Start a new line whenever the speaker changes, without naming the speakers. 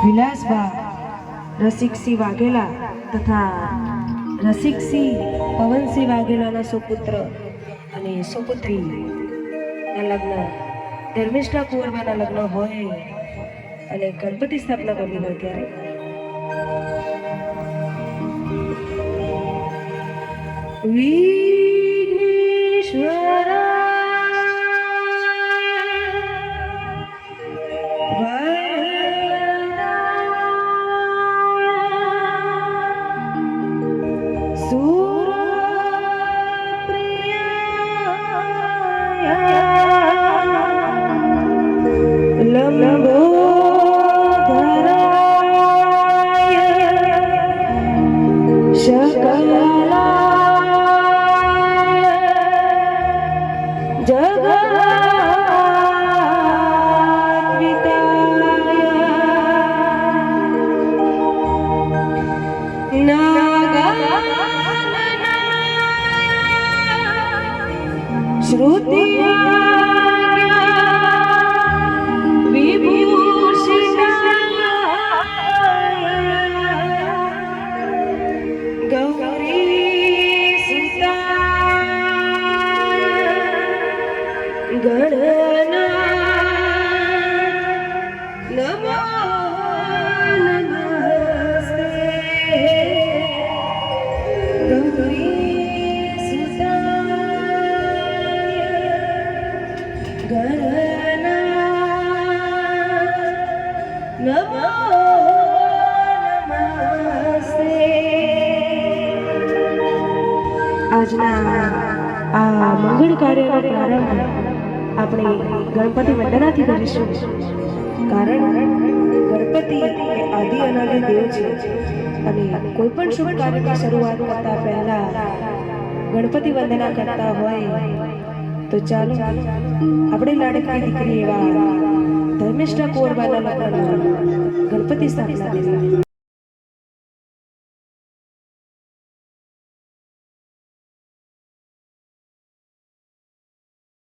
વિલાસબા રસિકસિંહ વાઘેલા તથા રસિકસિંહ પવનસિંહ વાઘેલાના સુપુત્ર અને સુપુત્રીના લગ્ન ધર્મિષ્ઠા કુંવરબાના લગ્ન હોય અને ગણપતિ સ્થાપના કરવી હોય ત્યારે આજના આ મંગળ કાર્યનો પ્રારંભ આપણે ગણપતિ વંદનાથી કરીશું. કારણ ગણપતિ એ આદિ અનાદિ દેવ છે અને કોઈ પણ શુભ કાર્યની શરૂઆત કરતા પહેલા ગણપતિ વંદના કરતા હોય તો ચાલો આપણે લાડકી દીકરી એવા ધર્મિષ્ઠા કુંવરબાના લગ્નમાં ગણપતિ સ્થાપના કરીએ.